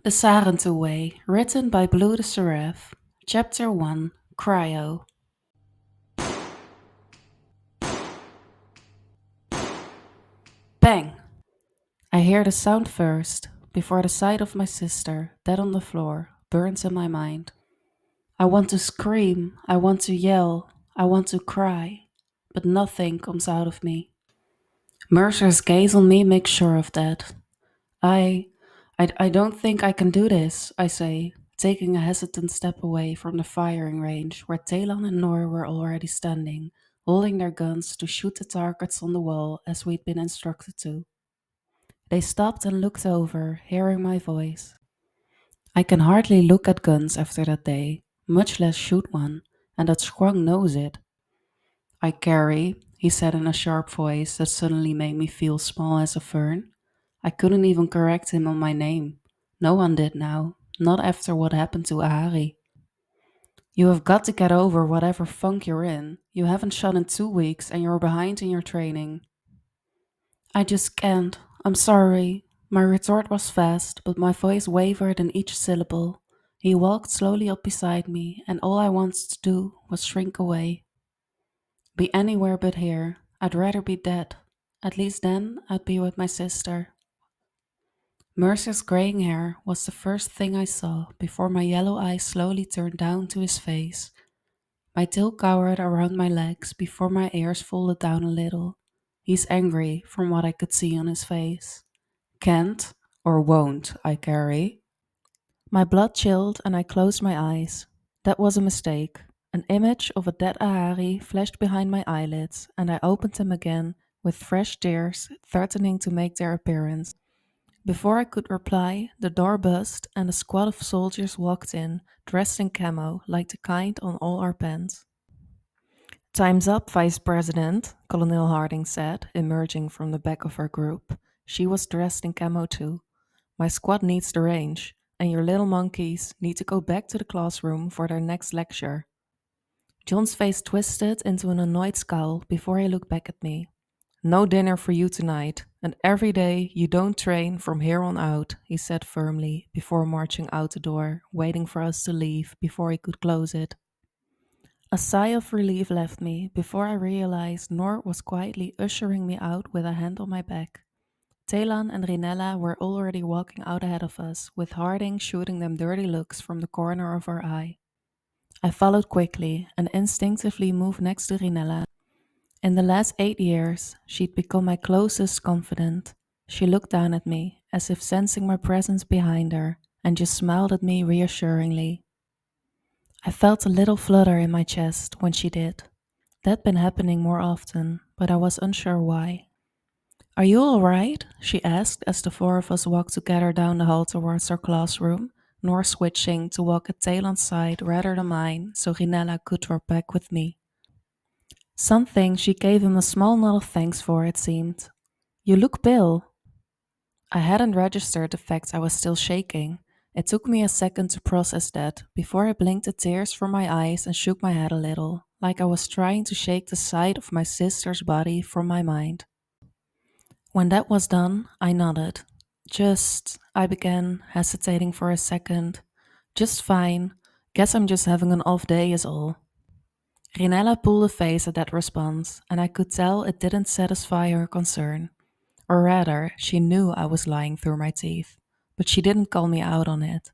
The Sarentu Way, written by bluetheseraph. Chapter 1, Cryo. Bang! I hear the sound first, before the sight of my sister, dead on the floor, burns in my mind. I want to scream, I want to yell, I want to cry, but nothing comes out of me. Mercer's gaze on me makes sure of that. I, I don't think I can do this, I say, taking a hesitant step away from the firing range where Talon and Nor were already standing, holding their guns to shoot the targets on the wall as we'd been instructed to. They stopped and looked over, hearing my voice. I can hardly look at guns after that day, much less shoot one, and that Scrung knows it. Ika'ri, he said in a sharp voice that suddenly made me feel small as a fern. I couldn't even correct him on my name. No one did now, not after what happened to Ahari. You have got to get over whatever funk you're in. You haven't shot in 2 weeks and you're behind in your training. I just can't. I'm sorry. My retort was fast, but my voice wavered in each syllable. He walked slowly up beside me, and all I wanted to do was shrink away. Be anywhere but here. I'd rather be dead. At least then I'd be with my sister. Mercer's graying hair was the first thing I saw before my yellow eyes slowly turned down to his face. My tail cowered around my legs before my ears folded down a little. He's angry from what I could see on his face. Can't or won't I carry? My blood chilled and I closed my eyes. That was a mistake. An image of a dead Ahari flashed behind my eyelids, and I opened them again with fresh tears threatening to make their appearance. Before I could reply, the door buzzed and a squad of soldiers walked in, dressed in camo like the kind on all our pens. Time's up, Vice President, Colonel Harding said, emerging from the back of our group. She was dressed in camo too. My squad needs the range, and your little monkeys need to go back to the classroom for their next lecture. John's face twisted into an annoyed scowl before he looked back at me. No dinner for you tonight, and every day you don't train from here on out, he said firmly before marching out the door, waiting for us to leave before he could close it. A sigh of relief left me before I realized Nor was quietly ushering me out with a hand on my back. Talon and ri'nela were already walking out ahead of us, with Harding shooting them dirty looks from the corner of her eye. I followed quickly and instinctively moved next to ri'nela. In the last 8 years, she'd become my closest confidant. She looked down at me, as if sensing my presence behind her, and just smiled at me reassuringly. I felt a little flutter in my chest when she did. That'd been happening more often, but I was unsure why. Are you all right? She asked as the four of us walked together down the hall towards our classroom, Nor switching to walk at Talon's side rather than mine so ri'nela could drop back with me. Something she gave him a small nod of thanks for, it seemed. You look pale. I hadn't registered the fact I was still shaking. It took me a second to process that before I blinked the tears from my eyes and shook my head a little, like I was trying to shake the sight of my sister's body from my mind. When that was done, I nodded. I began, hesitating for a second. Just fine. Guess I'm just having an off day, is all. Ri'nela pulled a face at that response, and I could tell it didn't satisfy her concern. Or rather, she knew I was lying through my teeth, but she didn't call me out on it.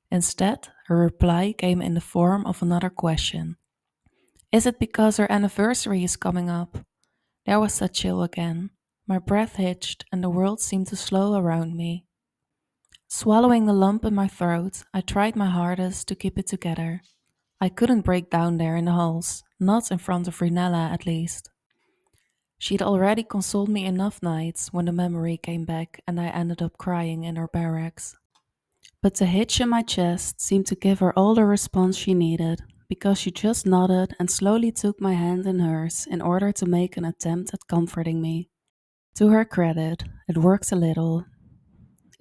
Instead, her reply came in the form of another question. Is it because her anniversary is coming up? There was that chill again. My breath hitched and the world seemed to slow around me. Swallowing the lump in my throat, I tried my hardest to keep it together. I couldn't break down there in the halls, not in front of ri'nela at least. She'd already consoled me enough nights when the memory came back and I ended up crying in her barracks. But the hitch in my chest seemed to give her all the response she needed, because she just nodded and slowly took my hand in hers in order to make an attempt at comforting me. To her credit, it worked a little.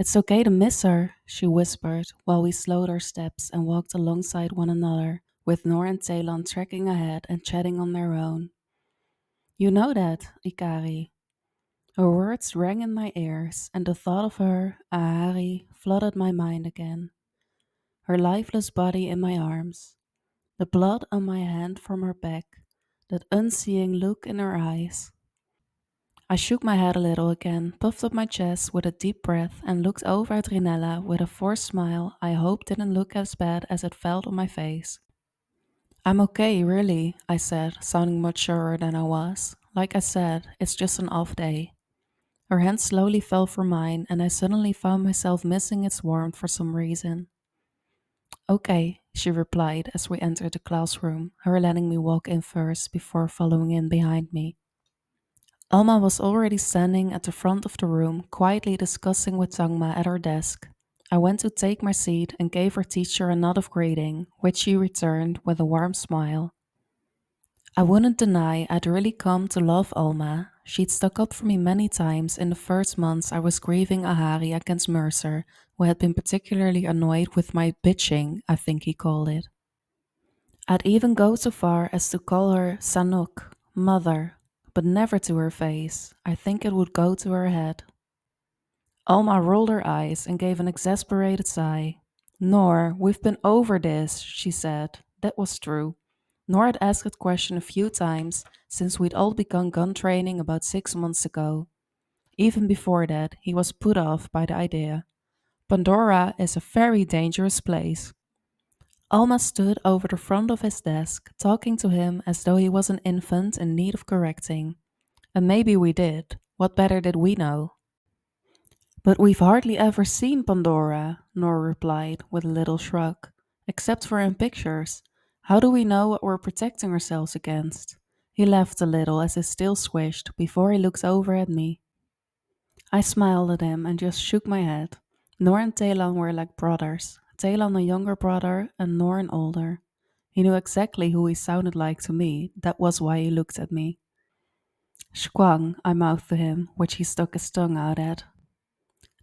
It's okay to miss her, she whispered while we slowed our steps and walked alongside one another, with Nor and Talon tracking ahead and chatting on their own. You know that, Ika'ri. Her words rang in my ears, and the thought of her, Ahari, flooded my mind again. Her lifeless body in my arms, the blood on my hand from her back, that unseeing look in her eyes. I shook my head a little again, puffed up my chest with a deep breath, and looked over at Ri'nela with a forced smile I hope didn't look as bad as it felt on my face. I'm okay, really, I said, sounding much surer than I was. Like I said, it's just an off day. Her hand slowly fell from mine, and I suddenly found myself missing its warmth for some reason. Okay, she replied as we entered the classroom, her letting me walk in first before following in behind me. Alma was already standing at the front of the room, quietly discussing with Tangma at her desk. I went to take my seat and gave her teacher a nod of greeting, which she returned with a warm smile. I wouldn't deny I'd really come to love Alma. She'd stuck up for me many times in the first months I was grieving Ahari against Mercer, who had been particularly annoyed with my bitching, I think he called it. I'd even go so far as to call her Sanuk, mother, but never to her face. I think it would go to her head. Alma rolled her eyes and gave an exasperated sigh. Nor, we've been over this, she said. That was true. Nor had asked that question a few times since we'd all begun gun training about 6 months ago. Even before that, he was put off by the idea. Pandora is a very dangerous place. Alma stood over the front of his desk, talking to him as though he was an infant in need of correcting. And maybe we did. What better did we know? But we've hardly ever seen Pandora, Nor replied with a little shrug. Except for in pictures. How do we know what we're protecting ourselves against? He laughed a little as his tail swished before he looked over at me. I smiled at him and just shook my head. Nor and Taelan were like brothers. Taelan a younger brother and Nor an older. He knew exactly who he sounded like to me. That was why he looked at me. Shkwang, I mouthed to him, which he stuck his tongue out at.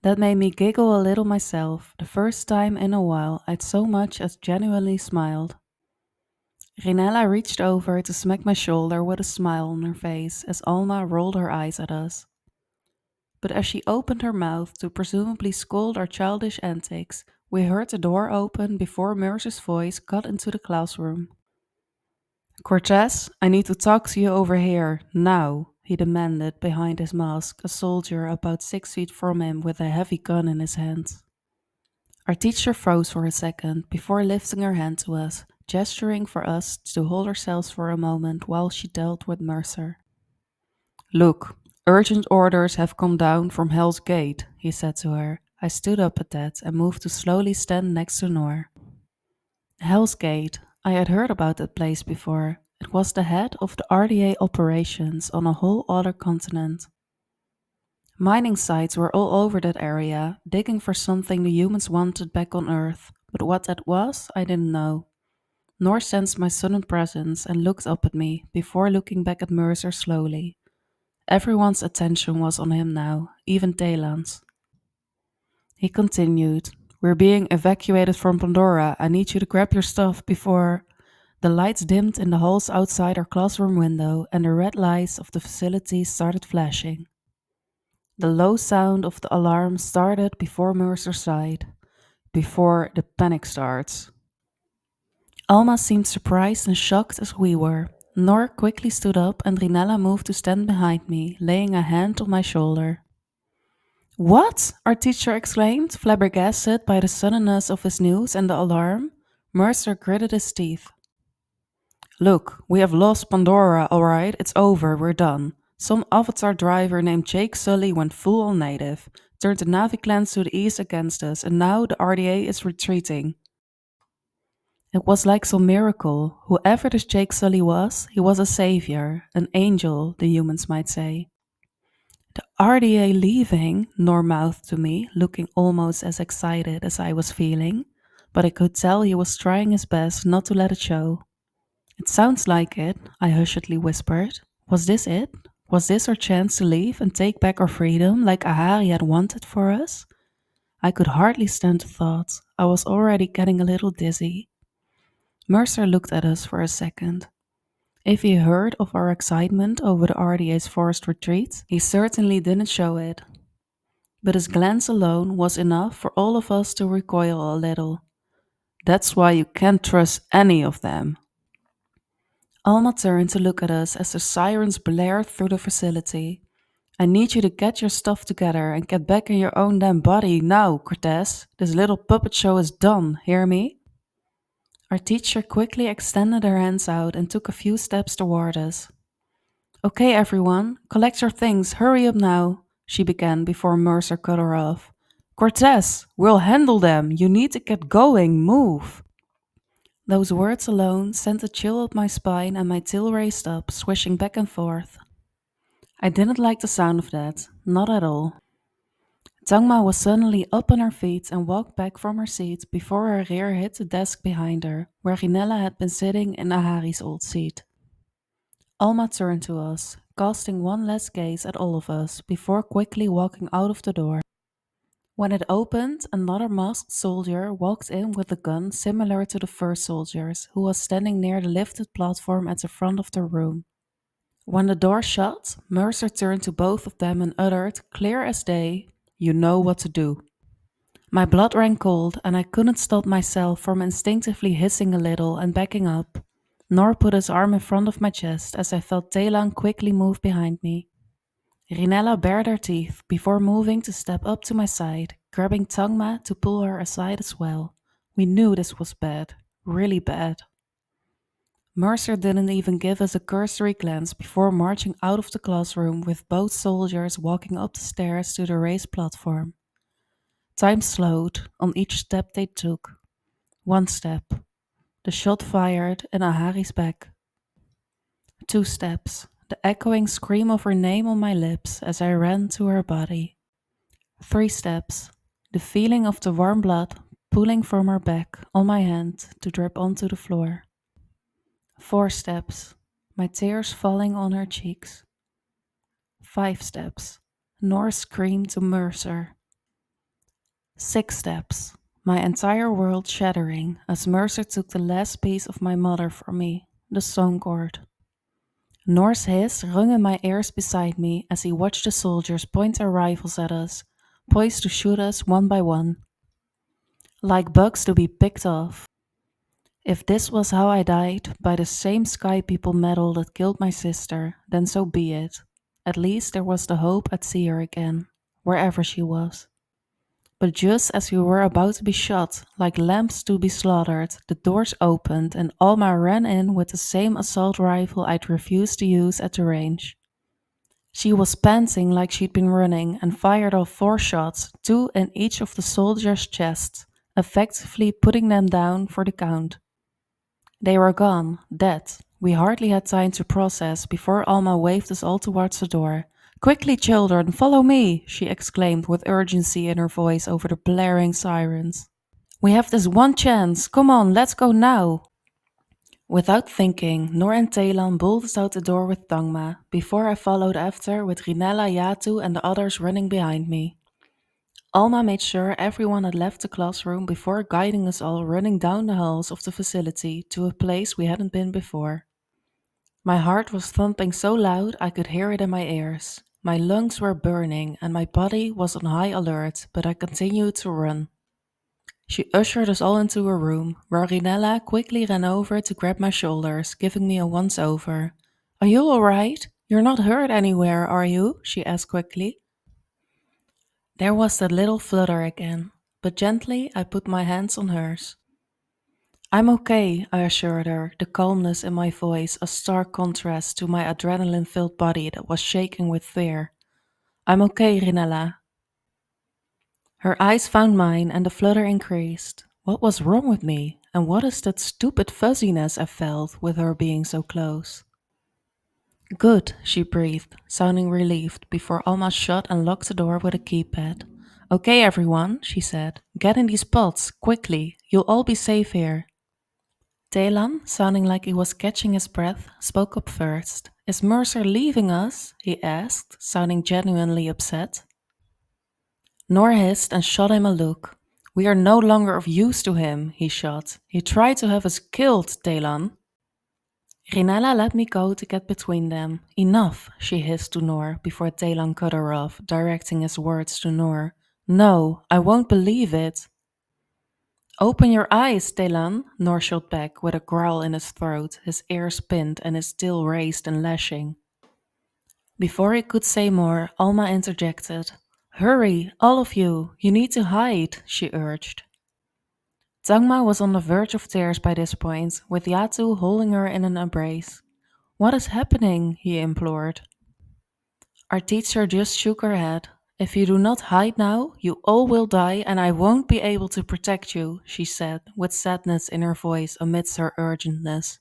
That made me giggle a little myself, the first time in a while I'd so much as genuinely smiled. Ri'nela reached over to smack my shoulder with a smile on her face as Alma rolled her eyes at us. But as she opened her mouth to presumably scold our childish antics, we heard the door open before Mercer's voice cut into the classroom. Cortez, I need to talk to you over here, now, he demanded behind his mask, a soldier about 6 feet from him with a heavy gun in his hand. Our teacher froze for a second before lifting her hand to us, gesturing for us to hold ourselves for a moment while she dealt with Mercer. Look, urgent orders have come down from Hell's Gate, he said to her. I stood up at that and moved to slowly stand next to Nor. Hell's Gate. I had heard about that place before. It was the head of the RDA operations on a whole other continent. Mining sites were all over that area, digging for something the humans wanted back on Earth, but what that was, I didn't know. Nor sensed my sudden presence and looked up at me before looking back at Mercer slowly. Everyone's attention was on him now, even Taelan's. He continued, We're being evacuated from Pandora. I need you to grab your stuff before... The lights dimmed in the halls outside our classroom window and the red lights of the facility started flashing. The low sound of the alarm started before Mercer sighed. Before the panic starts. Alma seemed surprised and shocked as we were. Nor quickly stood up and Ri'nela moved to stand behind me, laying a hand on my shoulder. What? Our teacher exclaimed, flabbergasted by the suddenness of his news and the alarm. Mercer gritted his teeth. Look, we have lost Pandora, alright, it's over, we're done. Some avatar driver named Jake Sully went full on native, turned the Navi clans to the east against us, and now the RDA is retreating. It was like some miracle. Whoever this Jake Sully was, he was a savior, an angel, the humans might say. The RDA leaving, Nor mouthed to me, looking almost as excited as I was feeling, but I could tell he was trying his best not to let it show. It sounds like it, I hushedly whispered. Was this it? Was this our chance to leave and take back our freedom like Ahari had wanted for us? I could hardly stand the thought. I was already getting a little dizzy. Mercer looked at us for a second. If he heard of our excitement over the RDA's forced retreat, he certainly didn't show it. but his glance alone was enough for all of us to recoil a little. That's why you can't trust any of them. Alma turned to look at us as the sirens blared through the facility. I need you to get your stuff together and get back in your own damn body now, Cortez. This little puppet show is done, hear me? Our teacher quickly extended her hands out and took a few steps toward us. Okay, everyone, collect your things, hurry up now, she began before Mercer cut her off. Cortez, we'll handle them. You need to get going, move. Those words alone sent a chill up my spine and my tail raised up, swishing back and forth. I didn't like the sound of that, not at all. Tangma was suddenly up on her feet and walked back from her seat before her rear hit the desk behind her, where ri'nela had been sitting in Ahari's old seat. Alma turned to us, casting one last gaze at all of us before quickly walking out of the door. When it opened, another masked soldier walked in with a gun similar to the first soldier's, who was standing near the lifted platform at the front of the room. When the door shut, Mercer turned to both of them and uttered, clear as day, "You know what to do." My blood ran cold, and I couldn't stop myself from instinctively hissing a little and backing up, nor put his arm in front of my chest as I felt Taelan quickly move behind me. Ri'nela bared her teeth before moving to step up to my side, grabbing Tangma to pull her aside as well. We knew this was bad, really bad. Mercer didn't even give us a cursory glance before marching out of the classroom with both soldiers walking up the stairs to the raised platform. Time slowed on each step they took. One step. The shot fired in Ahari's back. 2 steps. The echoing scream of her name on my lips as I ran to her body. 3 steps. The feeling of the warm blood pooling from her back on my hand to drip onto the floor. 4 steps. My tears falling on her cheeks. 5 steps. Nor's scream to Mercer. 6 steps. My entire world shattering as Mercer took the last piece of my mother from me, the song cord. Nor's hiss rung in my ears beside me as he watched the soldiers point their rifles at us, poised to shoot us one by one. Like bugs to be picked off. If this was how I died, by the same sky people metal that killed my sister, then so be it. At least there was the hope I'd see her again, wherever she was. But just as we were about to be shot, like lambs to be slaughtered, the doors opened and Alma ran in with the same assault rifle I'd refused to use at the range. She was panting like she'd been running and fired off 4 shots, 2 in each of the soldiers' chests, effectively putting them down for the count. They were gone, dead. We hardly had time to process before Alma waved us all towards the door. "Quickly, children, follow me!" she exclaimed with urgency in her voice over the blaring sirens. "We have this one chance. Come on, let's go now!" Without thinking, Nor and Taelan bolted out the door with Tangma, before I followed after with ri'nela, Yatu and the others running behind me. Alma made sure everyone had left the classroom before guiding us all running down the halls of the facility to a place we hadn't been before. My heart was thumping so loud I could hear it in my ears. My lungs were burning and my body was on high alert, but I continued to run. She ushered us all into a room, where ri'nela quickly ran over to grab my shoulders, giving me a once-over. "Are you alright? You're not hurt anywhere, are you?" she asked quickly. There was that little flutter again, but gently I put my hands on hers. "I'm okay," I assured her, the calmness in my voice a stark contrast to my adrenaline-filled body that was shaking with fear. "I'm okay, ri'nela." Her eyes found mine and the flutter increased. What was wrong with me, and what is that stupid fuzziness I felt with her being so close? "Good," she breathed, sounding relieved before Alma shut and locked the door with a keypad. "Okay, everyone," she said. "Get in these pods, quickly. You'll all be safe here." Taelan, sounding like he was catching his breath, spoke up first. "Is Mercer leaving us?" he asked, sounding genuinely upset. Nor hissed and shot him a look. "We are no longer of use to him," he shot. "He tried to have us killed, Taelan." Ri'nela let me go to get between them. Enough, she hissed to Noor before Talan cut her off, directing his words to Noor. No, I won't believe it. Open your eyes, Talan, Noor shot back with a growl in his throat, his ears pinned and his tail raised and lashing. Before he could say more, Alma interjected. Hurry, all of you, you need to hide, she urged. Tangma was on the verge of tears by this point, with Yatu holding her in an embrace. What is happening? He implored. Our teacher just shook her head. If you do not hide now, you all will die and I won't be able to protect you, she said, with sadness in her voice amidst her urgentness.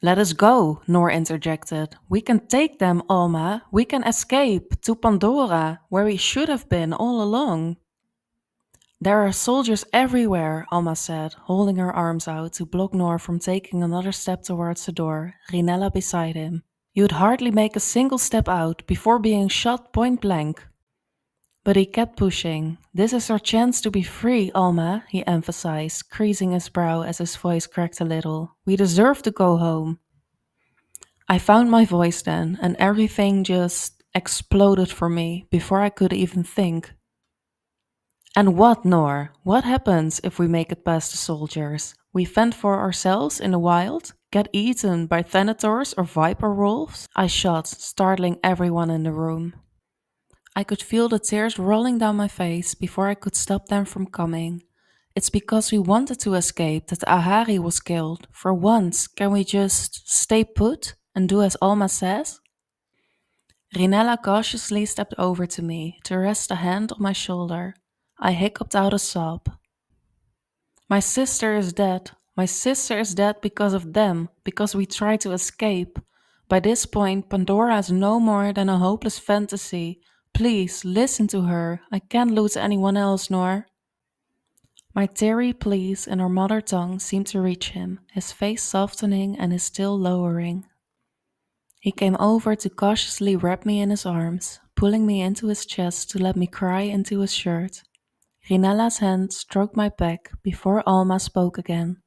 Let us go, Noor interjected. We can take them, Alma. We can escape to Pandora, where we should have been all along. There are soldiers everywhere, Alma said, holding her arms out to block Noor from taking another step towards the door, Ri'nela beside him. You'd hardly make a single step out before being shot point blank. But he kept pushing. This is our chance to be free, Alma, he emphasized, creasing his brow as his voice cracked a little. We deserve to go home. I found my voice then, and everything just exploded for me before I could even think. And what, Noor? What happens if we make it past the soldiers? We fend for ourselves in the wild? Get eaten by thanators or viper wolves? I shot, startling everyone in the room. I could feel the tears rolling down my face before I could stop them from coming. It's because we wanted to escape that Ahari was killed. For once, can we just stay put and do as Alma says? Ri'nela cautiously stepped over to me to rest a hand on my shoulder. I hiccuped out a sob. My sister is dead. My sister is dead because of them, because we tried to escape. By this point, Pandora is no more than a hopeless fantasy. Please, listen to her. I can't lose anyone else, Noor. My teary pleas in her mother tongue seemed to reach him, his face softening and his tail lowering. He came over to cautiously wrap me in his arms, pulling me into his chest to let me cry into his shirt. Ri'nela's hand stroked my back before Alma spoke again.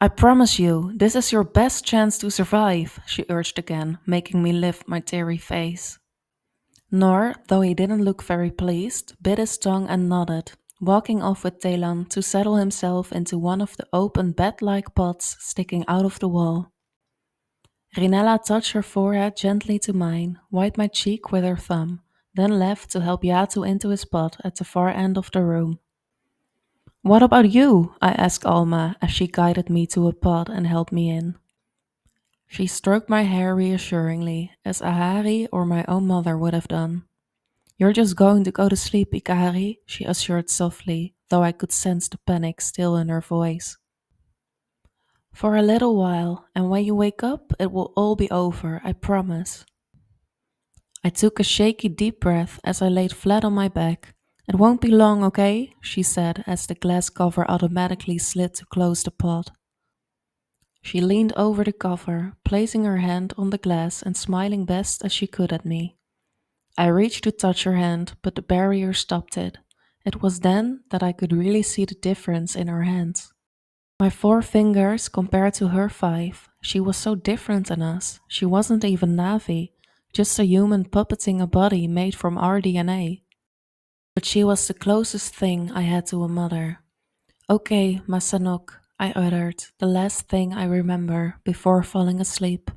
I promise you, this is your best chance to survive, she urged again, making me lift my teary face. Noor, though he didn't look very pleased, bit his tongue and nodded, walking off with Talan to settle himself into one of the open bed-like pots sticking out of the wall. Ri'nela touched her forehead gently to mine, wiped my cheek with her thumb, then left to help Yatu into his pot at the far end of the room. What about you? I asked Alma as she guided me to a pot and helped me in. She stroked my hair reassuringly, as Ahari or my own mother would have done. You're just going to go to sleep, Ika'ri, she assured softly, though I could sense the panic still in her voice. For a little while, and when you wake up, it will all be over, I promise. I took a shaky deep breath as I laid flat on my back. It won't be long, okay? She said as the glass cover automatically slid to close the pot. She leaned over the cover, placing her hand on the glass and smiling best as she could at me. I reached to touch her hand, but the barrier stopped it. It was then that I could really see the difference in her hands. My 4 fingers compared to her 5. She was so different than us. She wasn't even Navi, just a human puppeting a body made from our DNA. But she was the closest thing I had to a mother. Okay, Masanok, I uttered, the last thing I remember before falling asleep.